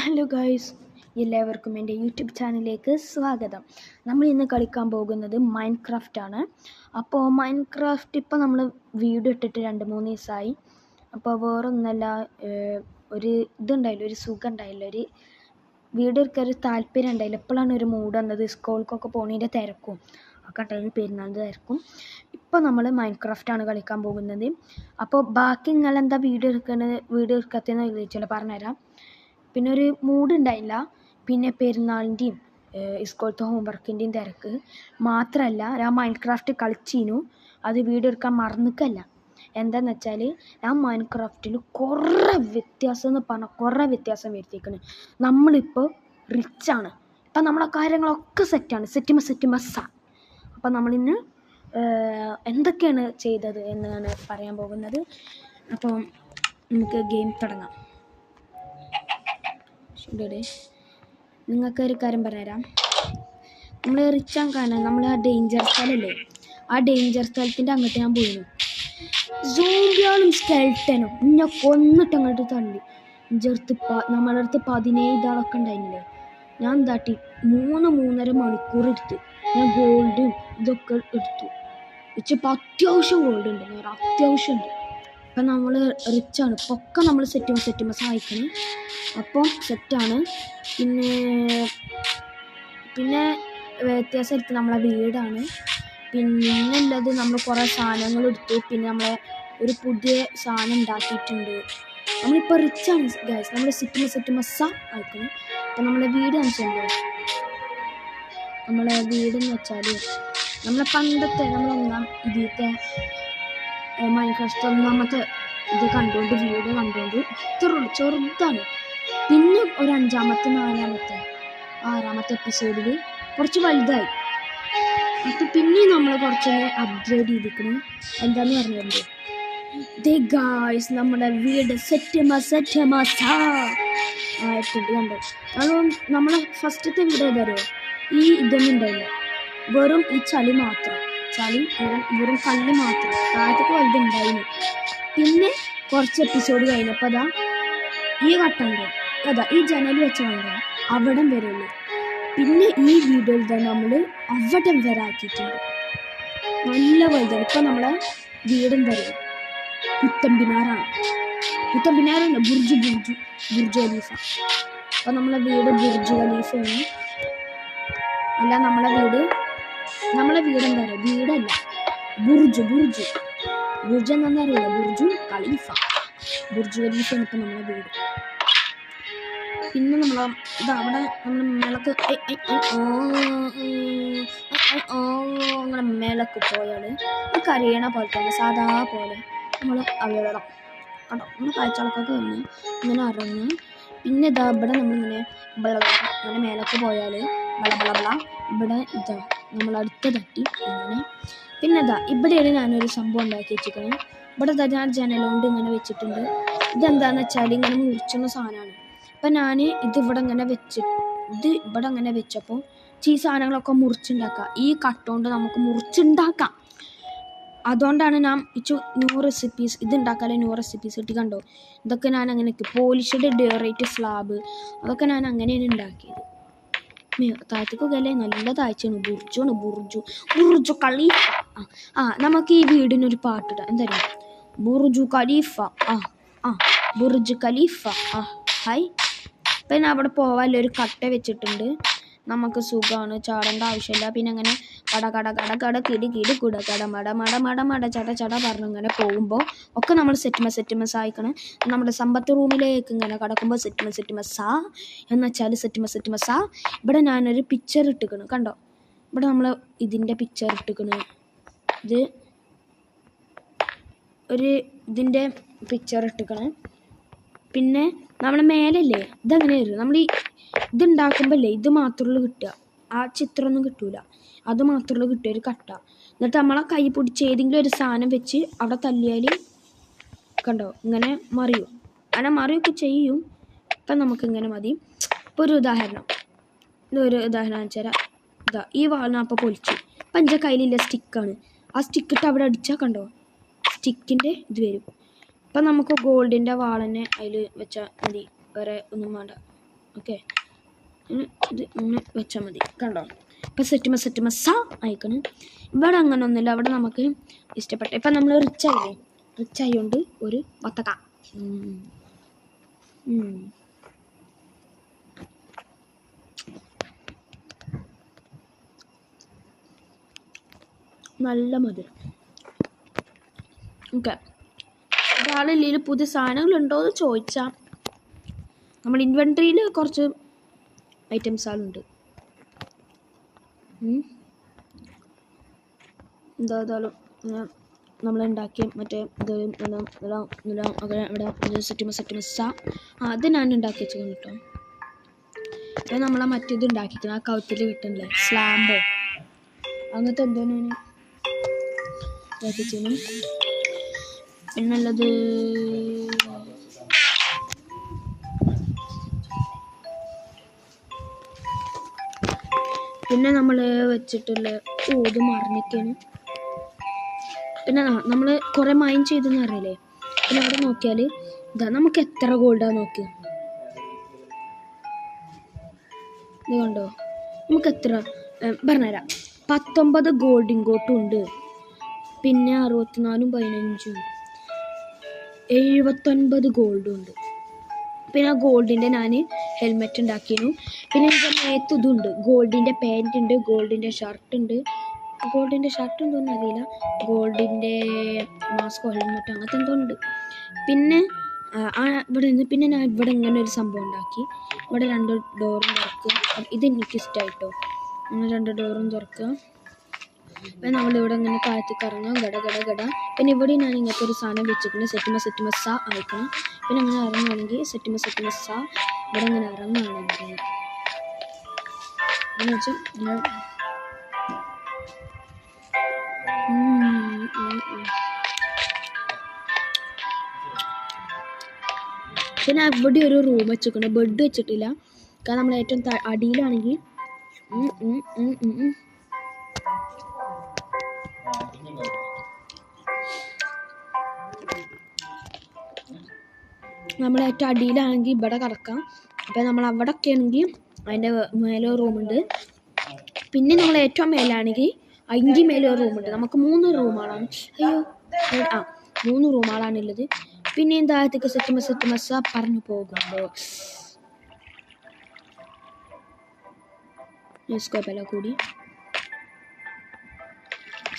Hello guys, എല്ലാവർക്കും എൻ്റെ YouTube ചാനലിലേക്ക് സ്വാഗതം. നമ്മൾ ഇന്ന് കളിക്കാൻ പോകുന്നത് മൈൻക്രാഫ്റ്റ് ആണ്. അപ്പോൾ മൈൻക്രാഫ്റ്റ് ഇപ്പോൾ നമ്മൾ വീഡിയോ ഇട്ടിട്ട് 2-3 ദിവസമായി. അപ്പോൾ വേറൊന്നല്ല, ഒരു ഇതുണ്ടായില്ല, ഒരു സുഖം ഉണ്ടായില്ല, ഒരു വീഡിയോ എടുക്കാൻ ഒരു താല്പര്യം ഉണ്ടായില്ല. എപ്പോഴാണ് ഒരു മൂഡ് വന്നത്, സ്കൂൾക്കൊക്കെ പോകുന്നതിൻ്റെ തിരക്കും ഒക്കെ ഉണ്ടായിരുന്നു, പെരുന്നാളിൻ്റെ തിരക്കും. ഇപ്പോൾ നമ്മൾ മൈൻക്രാഫ്റ്റാണ് കളിക്കാൻ പോകുന്നത്. അപ്പോൾ ബാക്കി നിങ്ങളെന്താ വീഡിയോ എടുക്കാത്തതെന്ന് ചോദിച്ചാൽ പറഞ്ഞുതരാം. പിന്നെ ഒരു മൂഡ് ഉണ്ടായില്ല, പിന്നെ പെരുന്നാളിൻ്റെയും സ്കൂളത്തെ ഹോംവർക്കിൻ്റെയും തിരക്ക് മാത്രമല്ല, ഞാൻ മൈൻക്രാഫ്റ്റ് കളിച്ചിരുന്നു, അത് വീഡിയോ എടുക്കാൻ മറന്നിക്കല്ല. എന്താണെന്ന് വെച്ചാൽ ഞാൻ മൈൻക്രാഫ്റ്റിൽ കുറേ വ്യത്യാസം വരുത്തിയിരിക്കുന്നു. നമ്മളിപ്പോൾ റിച്ചാണ്, ഇപ്പം നമ്മളെ കാര്യങ്ങളൊക്കെ സെറ്റ് മസ്സാണ്. അപ്പം നമ്മളിന്ന് എന്തൊക്കെയാണ് ചെയ്തത് എന്നാണ് പറയാൻ പോകുന്നത്. അപ്പോൾ നമുക്ക് ഗെയിം തുടങ്ങാം. നിങ്ങൾക്കൊരു കാര്യം പറഞ്ഞുതരാം. നമ്മൾ റിച്ചാൻ കാരണം നമ്മൾ ആ ഡേഞ്ചർ സ്ഥലമല്ലേ, ആ ഡേഞ്ചർ സ്ഥലത്തിൻ്റെ അങ്ങോട്ട് ഞാൻ പോയിരുന്നു. സോംബികളും സ്കെൽട്ടനും എന്നെ കൊന്നിട്ട് അങ്ങോട്ട് തള്ളി. നമ്മളെ അടുത്ത് 17 ആളൊക്കെ ഉണ്ടായിരുന്നില്ലേ. ഞാൻ എന്താട്ടി 3-3.5 മണിക്കൂർ എടുത്ത് ഞാൻ ഗോൾഡും ഇതൊക്കെ എടുത്തു. ഇപ്പം അത്യാവശ്യം ഗോൾഡ് ഉണ്ട്, വേറെ അത്യാവശ്യം ഉണ്ട്. അപ്പം നമ്മൾ റിച്ചാണ്, ഇപ്പോൾ ഒക്കെ നമ്മൾ സെറ്റ് സഹായിക്കണം. അപ്പം സെറ്റാണ്. പിന്നെ വ്യത്യാസം എടുത്ത് നമ്മളെ വീടാണ്. പിന്നെ ഉള്ളത് നമ്മൾ കുറേ സാധനങ്ങൾ എടുത്തു. പിന്നെ നമ്മളെ ഒരു പുതിയ സാധനം ഉണ്ടാക്കിയിട്ടുണ്ട്. നമ്മളിപ്പോൾ റിച്ചാണ് ഗൈസ്, നമ്മൾ സെറ്റ് മസ്സ ആക്കണം. അപ്പം നമ്മളെ വീട് കാണിച്ചുണ്ട്. നമ്മളെ വീടെന്ന് വെച്ചാൽ നമ്മളെ പണ്ടത്തെ നമ്മളൊന്നാം ഇതിലത്തെ മൈൻക്രാഫ്റ്റ് ഒന്നാമത്തെ ഇത് കണ്ടുകൊണ്ട് വീഡിയോ കണ്ടുകൊണ്ട് ഇത്രയുള്ളൂ, ചെറുതാണ്. പിന്നെ ഒരു 5-ാമത്തെ 4-ാമത്തെ 6-ാമത്തെ എപ്പിസോഡിൽ കുറച്ച് വലുതായി. അപ്പം പിന്നെ നമ്മൾ കുറച്ചൊന്ന് അപ്ഗ്രേഡ് ചെയ്തിരിക്കണം. എന്താന്ന് പറഞ്ഞിട്ടുണ്ട് ഗായ്സ്, നമ്മുടെ വീട് സെറ്റ് ആയിട്ടുണ്ട്. കണ്ടോ, അതും നമ്മളെ ഫസ്റ്റത്തെ വീട് ഏതാരോ ഈ ഇതൊന്നും ഉണ്ടായില്ല, വെറും ഈ ചളി മാത്രം, വെറും കല്ല് മാത്രം. താഴത്തേക്ക് വലുതുണ്ടായിരുന്നു. പിന്നെ കുറച്ച് എപ്പിസോഡ് കഴിഞ്ഞപ്പോൾ അതാ ഈ കട്ടുണ്ടോ, അതാ ഈ ജനൽ വെച്ച കണ്ടോ അവിടം വരുള്ളൂ. പിന്നെ ഈ വീഡിയോയിൽ തന്നെ നമ്മൾ അവിടം വരെ ആക്കിയിട്ടുണ്ട്. നല്ല വലുതാണ്. ഇപ്പം നമ്മളെ വീടും വരും കുത്തമ്പിനാറാണ്, ബുർജ് ഖലീഫ. അപ്പം നമ്മളെ വീട് ബുർജ് ഖലീഫയാണ്. അല്ല, നമ്മളെ വീട് എന്താ പറയുക, വീടല്ല, ബുർജ് എന്നറിയില്ല, ബുർജ് ഖലീഫയാണ് ഇപ്പം നമ്മളെ വീട്. പിന്നെ അവിടെ നമ്മൾ മേളക്ക് അങ്ങനെ മേളക്ക് പോയാൽ കരയണ പോലെ തന്നെ സാധാ പോലെ നമ്മൾ അറിയണം കേട്ടോ. നമ്മൾ കാഴ്ചകൾക്കൊക്കെ കഴിഞ്ഞ് ഇങ്ങനെ ഇറങ്ങി. പിന്നെ ഇവിടെ നമ്മളിങ്ങനെ അങ്ങനെ മേലക്ക് പോയാൽ ഇവിടെ നമ്മളടുത്ത് തട്ടി അങ്ങനെ. പിന്നെ ഇവിടെയാണ് ഞാനൊരു സംഭവം ഉണ്ടാക്കി വെച്ചിരിക്കുന്നത്. ഇവിടെ ഞാൻ ജനലുകൊണ്ട് ഇങ്ങനെ വെച്ചിട്ടുണ്ട്. ഇതെന്താണെന്ന് വെച്ചാൽ ഇങ്ങനെ മുറിച്ചുന്ന സാധനമാണ്. അപ്പം ഞാൻ ഇവിടെ അങ്ങനെ വെച്ചപ്പോൾ ഈ സാധനങ്ങളൊക്കെ മുറിച്ചുണ്ടാക്കാം. ഈ കട്ടുകൊണ്ട് നമുക്ക് മുറിച്ചുണ്ടാക്കാം. അതുകൊണ്ടാണ് ഞാൻ ന്യൂ റെസിപ്പീസ് കിട്ടി. കണ്ടോ, ഇതൊക്കെ ഞാൻ അങ്ങനെ പോളിഷ്ഡ് ഡെയറേറ്റ് സ്ലാബ്, അതൊക്കെ ഞാൻ അങ്ങനെയാണ് ഉണ്ടാക്കിയത്. താഴത്തേക്കൊക്കെ അല്ലേ, നല്ല താഴ്ചയാണ്. ബുർജു ഖലീഫ. നമുക്ക് ഈ വീടിനൊരു പാട്ടിടാം. എന്തായാലും ബുർജു ഖലീഫ. Burj Khalifa. ഹായ്. പിന്നെ അവിടെ പോവാനുള്ള ഒരു കട്ട വെച്ചിട്ടുണ്ട്. നമുക്ക് സുഖമാണ്, ചാടേണ്ട ആവശ്യമില്ല. പിന്നെ അങ്ങനെ കട കിടി കുട കട മട ചട പറഞ്ഞിങ്ങനെ പോകുമ്പോൾ ഒക്കെ നമ്മൾ സെറ്റ് മസായിക്കണം. നമ്മുടെ സമ്പത്ത് റൂമിലേക്ക് ഇങ്ങനെ കടക്കുമ്പോൾ സെറ്റ് മസാ എന്ന് വെച്ചാൽ സെറ്റ് മസാ. ഇവിടെ ഞാനൊരു പിക്ചർ ഇട്ടിക്കണം. കണ്ടോ, ഇവിടെ നമ്മൾ ഇതിൻ്റെ പിക്ചർ ഇട്ടിക്കണം. ഇതിൻ്റെ പിക്ചർ ഇട്ടിക്കണം. പിന്നെ നമ്മളെ മേലല്ലേ, ഇതങ്ങനെ വരും. നമ്മൾ ഇതുണ്ടാക്കുമ്പോൾ അല്ലേ ഇത് മാത്രമുള്ളൂ കിട്ടുക, ആ ചിത്രമൊന്നും കിട്ടൂല. അത് മാത്രമുള്ളൂ കിട്ടുക, ഒരു കട്ട. എന്നിട്ട് നമ്മളെ കൈ പിടിച്ച് ഏതെങ്കിലും ഒരു സാധനം വെച്ച് അവിടെ തല്ലിയാൽ കണ്ടോ ഇങ്ങനെ മറിയും. അങ്ങനെ മറിയൊക്കെ ചെയ്യും. ഇപ്പം നമുക്കിങ്ങനെ മതി. ഇപ്പോൾ ഒരു ഉദാഹരണം വെച്ചാൽ ഈ വാളിന് അപ്പം പൊളിച്ചു. അപ്പം എൻ്റെ കയ്യിലില്ല സ്റ്റിക്കാണ്. ആ സ്റ്റിക്കിട്ട് അവിടെ അടിച്ചാൽ കണ്ടോ സ്റ്റിക്കിൻ്റെ ഇത് വരും. അപ്പം നമുക്ക് ഗോൾഡിൻ്റെ വാൾ തന്നെ അതിൽ വെച്ചാൽ മതി, വേറെ ഒന്നും വേണ്ട. ഓക്കെ. ഇത് ഇങ്ങനെ വെച്ചാൽ മതി. കണ്ടോ? ഇപ്പം സെറ്റ് മസ്സ അയക്കണം. ഇവിടെ അങ്ങനെ ഒന്നുമില്ല. അവിടെ നമുക്ക് ഇഷ്ടപ്പെട്ട ഇപ്പം നമ്മൾ റിച്ച് ആയതുകൊണ്ട് ഒരു വത്തക്ക നല്ല മധുരം. ഓക്കെ. ഒരാളില്ലെങ്കിൽ പുതിയ സാധനങ്ങളുണ്ടോ എന്ന് ചോദിച്ചാൽ നമ്മുടെ ഇൻവെൻട്രിയിൽ കുറച്ച് ഐറ്റംസുകളുണ്ട്. എന്തായാലും നമ്മളുണ്ടാക്കിയ മറ്റേ ഇവിടെ സെറ്റ് മസ്സ അത് ഞാൻ ഉണ്ടാക്കി വെച്ചു കേട്ടോ. അത് നമ്മളെ മറ്റേത് ഉണ്ടാക്കിക്കണം. ആ കൗത്തിൽ കിട്ടണില്ലേ, സ്ലാമ്പോ അങ്ങനത്തെ എന്തോ ഞാൻ ഉണ്ടാക്കിച്ചു. പിന്നുള്ളത് പിന്നെ നമ്മൾ വെച്ചിട്ടുള്ള ഇത് മറിഞ്ഞിക്കാണ്. പിന്നെ നമ്മൾ കുറേ മൈൻ ചെയ്തെന്ന് അറിയില്ലേ. പിന്നെ അവിടെ നോക്കിയാൽ ഇതാ നമുക്ക് എത്ര ഗോൾഡാണ് നോക്കി. ഇത് കണ്ടോ? നമുക്ക് എത്ര പറഞ്ഞുതരാം. 19 ഗോൾഡ് ഇങ്ങോട്ടും ഉണ്ട്. പിന്നെ 64 15 79 ഗോൾഡും ഉണ്ട്. പിന്നെ ആ ഗോൾഡിൻ്റെ ഞാൻ ഹെൽമെറ്റ് ഉണ്ടാക്കിയിരുന്നു. പിന്നെ എൻ്റെ മേത്ത് ഇതുണ്ട്, ഗോൾഡിൻ്റെ പാൻറ് ഉണ്ട്, ഗോൾഡിൻ്റെ ഷർട്ട് ഉണ്ട്. ഗോൾഡിൻ്റെ ഷർട്ട് എന്തോന്നും അറിയില്ല, ഗോൾഡിൻ്റെ മാസ്കോ ഹെൽമെറ്റ് അങ്ങനത്തെ എന്തോ ഉണ്ട്. പിന്നെ ഇവിടെ നിന്ന് പിന്നെ ഞാൻ ഇവിടെ ഇങ്ങനെ ഒരു സംഭവം ഉണ്ടാക്കി. ഇവിടെ 2 ഡോറും തുറക്കുക. ഇതെനിക്കിഷ്ടമായിട്ടോ. അങ്ങനെ 2 ഡോറും തുറക്കുക. അപ്പം നമ്മളിവിടെ ഇങ്ങനെ താഴത്ത് കറങ്ങാം, ഗട. പിന്നെ ഇവിടെ ഞാൻ ഇങ്ങനത്തെ ഒരു സാധനം വെച്ചിട്ടുണ്ട്, സെറ്റ് മസ്സ അയക്കണം. പിന്നെ അങ്ങനെ ഇറങ്ങുകയാണെങ്കിൽ സെറ്റ് മസ്സ ഇവിടെ ഇങ്ങനെ ഇറങ്ങുകയാണെങ്കിൽ എന്ന് വെച്ചാൽ പിന്നെ ഇവിടെ ഒരു റൂം വെച്ചിട്ടുണ്ട്, ബെഡ് വെച്ചിട്ടില്ല. കാരണം നമ്മൾ ഏറ്റവും അടിയിലാണെങ്കിൽ നമ്മൾ ഏറ്റവും അടിയിലാണെങ്കിൽ ഇവിടെ കിടക്കാം. അപ്പം നമ്മൾ അവിടെയൊക്കെ ആണെങ്കിൽ അതിൻ്റെ മേലെ റൂമുണ്ട്. പിന്നെ നമ്മൾ ഏറ്റവും മേലാണെങ്കിൽ അതിൻ്റെ മേലെ ഒരു റൂമുണ്ട്. നമുക്ക് 3 റൂമുകളാണ്. 3 റൂമുകളാണുള്ളത്. പിന്നെ താഴത്തേക്ക് സെറ്റ് മസ്സ പറഞ്ഞു പോകുമ്പോൾ ന്യൂസ്കോപ്പല്ല കൂടി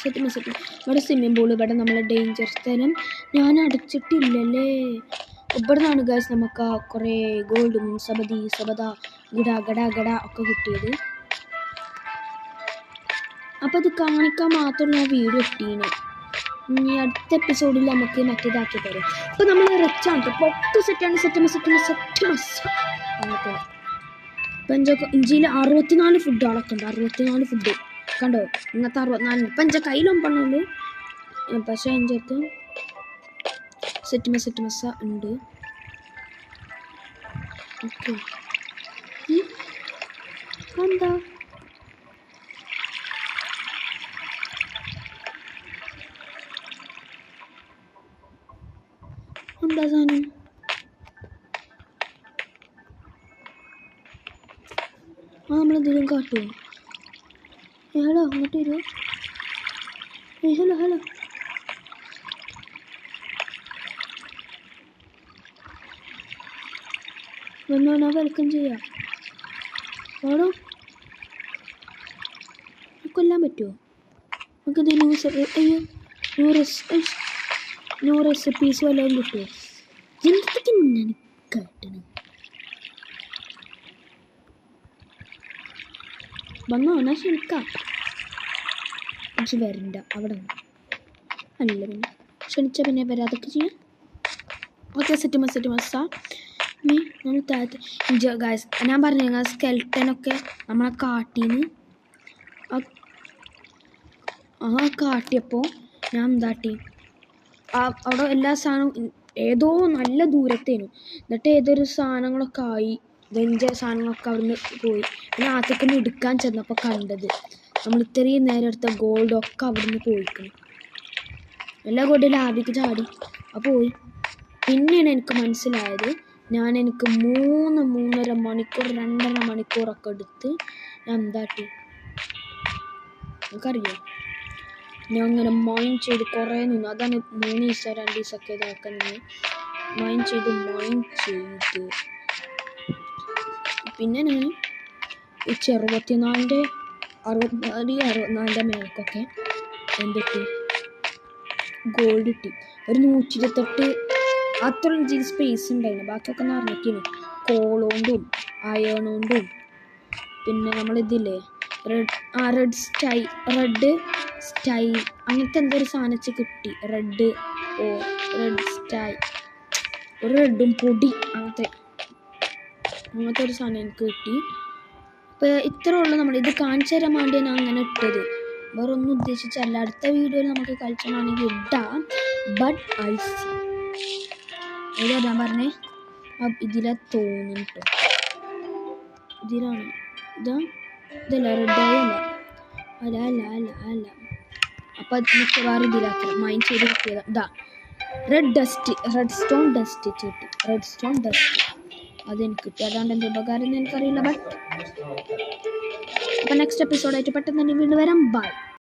സെറ്റ് ഇവിടെ സ്വിമ്മിംഗ് പൂൾ. ഇവിടെ നമ്മളെ ഡേഞ്ചർ സ്ഥലം ഞാൻ അടച്ചിട്ടില്ലല്ലേ. ഇവിടെ നിന്നാണ് ഗൈസ് നമുക്ക് കുറേ ഗോൾഡും സബദ ഗട ഒക്കെ കിട്ടിയത്. അപ്പോൾ അത് കാണിക്കാൻ മാത്രം ഞാൻ വീഡിയോ ഇട്ടീന്. ഇനി അടുത്ത എപ്പിസോഡിൽ നമുക്ക് മറ്റേതാക്കി തരും. അപ്പോൾ നമ്മൾ റിച്ചാണ് പൊട്ട് സെറ്റാണ് സെറ്റ് മസ്സ അങ്ങനത്തെ. ഇപ്പം ഇഞ്ചിയിൽ 64 ഫുഡുകളൊക്കെ ഉണ്ട്. 64 ഫുഡ് കണ്ടോ? ഇങ്ങനത്തെ 64. ഇപ്പം എൻ്റെ കയ്യിലൊമ്പണ്ണുള്ളൂ. പക്ഷേ എൻ്റെ അടുത്ത് സെറ്റ് മസ്സ ഉണ്ട്. ഓക്കെ. എന്താ സാധനം? നമ്മളെന്തെങ്കിലും കാട്ടുമോ? ഹലോ, അങ്ങോട്ട് വരുമോ? ഹലോ വന്നോണോ? വെൽക്കം ചെയ്യാം. ഓടോ, കൊല്ലാൻ പറ്റുമോ? നമുക്കിത് ന്യൂ റെസിപ്പീസ് വല്ലതും കിട്ടുമോ? എന്തൊക്കെ കാട്ടണം? വന്നോ? എന്നാൽ ക്ഷണിക്കാം. വരണ്ട അവിടെ അല്ല, പിന്നെ ക്ഷണിച്ച പിന്നെ വരാതൊക്കെ ചെയ്യാം. ഓക്കെ. സെറ്റ് മസ്സ നമ്മൾ താഴത്ത് ഗൈസ് ഞാൻ പറഞ്ഞു സ്കെൽട്ടനൊക്കെ നമ്മളെ കാട്ടീന്ന് കാട്ടിയപ്പോൾ ഞാൻ എന്താട്ടി, അവിടെ എല്ലാ സാധനവും ഏതോ നല്ല ദൂരത്തേനു. എന്നിട്ട് ഏതൊരു സാധനങ്ങളൊക്കെ ആയി, വെഞ്ച സാധനങ്ങളൊക്കെ അവിടുന്ന് പോയി. പിന്നെ ആദ്യമൊക്കെ എടുക്കാൻ ചെന്നപ്പോൾ കണ്ടത് നമ്മൾ ഇത്രയും നേരം എടുത്ത ഗോൾഡൊക്കെ അവിടുന്ന് പോയിക്കണം. എല്ലാ ഗോൾഡിലും ആദ്യക്ക് ചാടി പോയി. പിന്നെയാണ് എനിക്ക് മനസ്സിലായത്, എനിക്ക് 3-3.5 മണി മണിക്കൂർ 2.5 മണിക്കൂറൊക്കെ എടുത്ത് ഞാൻ എന്താട്ടി നമുക്കറിയോ ഞാൻ അങ്ങനെ മൈൻ ചെയ്ത് കുറേ നിന്നു. അതാണ് 3 ദിവസം 2 ദിവസമൊക്കെ ഇതൊക്കെ നിന്ന് മൈൻ ചെയ്ത് പിന്നെ ഞാൻ 64 മേലക്കൊക്കെ എന്തിട്ടി ഗോൾഡ് കിട്ടി. ഒരു 128 അത്രയും ജീ സ്പേസ് ഉണ്ടായിരുന്നു. ബാക്കിയൊക്കെ നിറഞ്ഞിരിക്കുന്നു കോളോണ്ടും അയണോണ്ടും. പിന്നെ നമ്മളിതില്ലേ റെഡ് സ്റ്റൈ അങ്ങനത്തെ എന്തൊരു സാധനം കിട്ടി. റെഡ് സ്റ്റൈ ഒരു റെഡും പൊടി അങ്ങനത്തെ ഒരു സാധനം എനിക്ക് കിട്ടി. അപ്പോൾ ഇത്ര ഉള്ളു. ഇത് കാണിച്ചു തരാൻ വേണ്ടി ഞാൻ അങ്ങനെ ഇട്ടത്, വേറെ ഒന്നും ഉദ്ദേശിച്ചല്ല. അടുത്ത വീഡിയോയിൽ നമുക്ക് കളിച്ചാണെങ്കിൽ ഇടാം. ബട്ട് ഐ സി ഏതാ ഞാൻ പറഞ്ഞേ ഇതിലെ തോന്നിട്ടോ ഇതിലാണ് ഇതല്ല റെഡായല്ല അല്ല അപ്പം മിക്കവാറും ഇതിലാക്കി മൈൻ ചെയ്ത് കിട്ടിയതാ. ഇതാ റെഡ് സ്റ്റോൺ ഡസ്റ്റ് കിട്ടി. അതെനിക്ക് കിട്ടി. അതാണ്ട് എന്ത് ഉപകാരം എന്ന് എനിക്കറിയില്ല. ബട്ട് അപ്പം നെക്സ്റ്റ് എപ്പിസോഡായിട്ട് പെട്ടെന്ന് തന്നെ വീണ്ടും വരാം. ബൈ.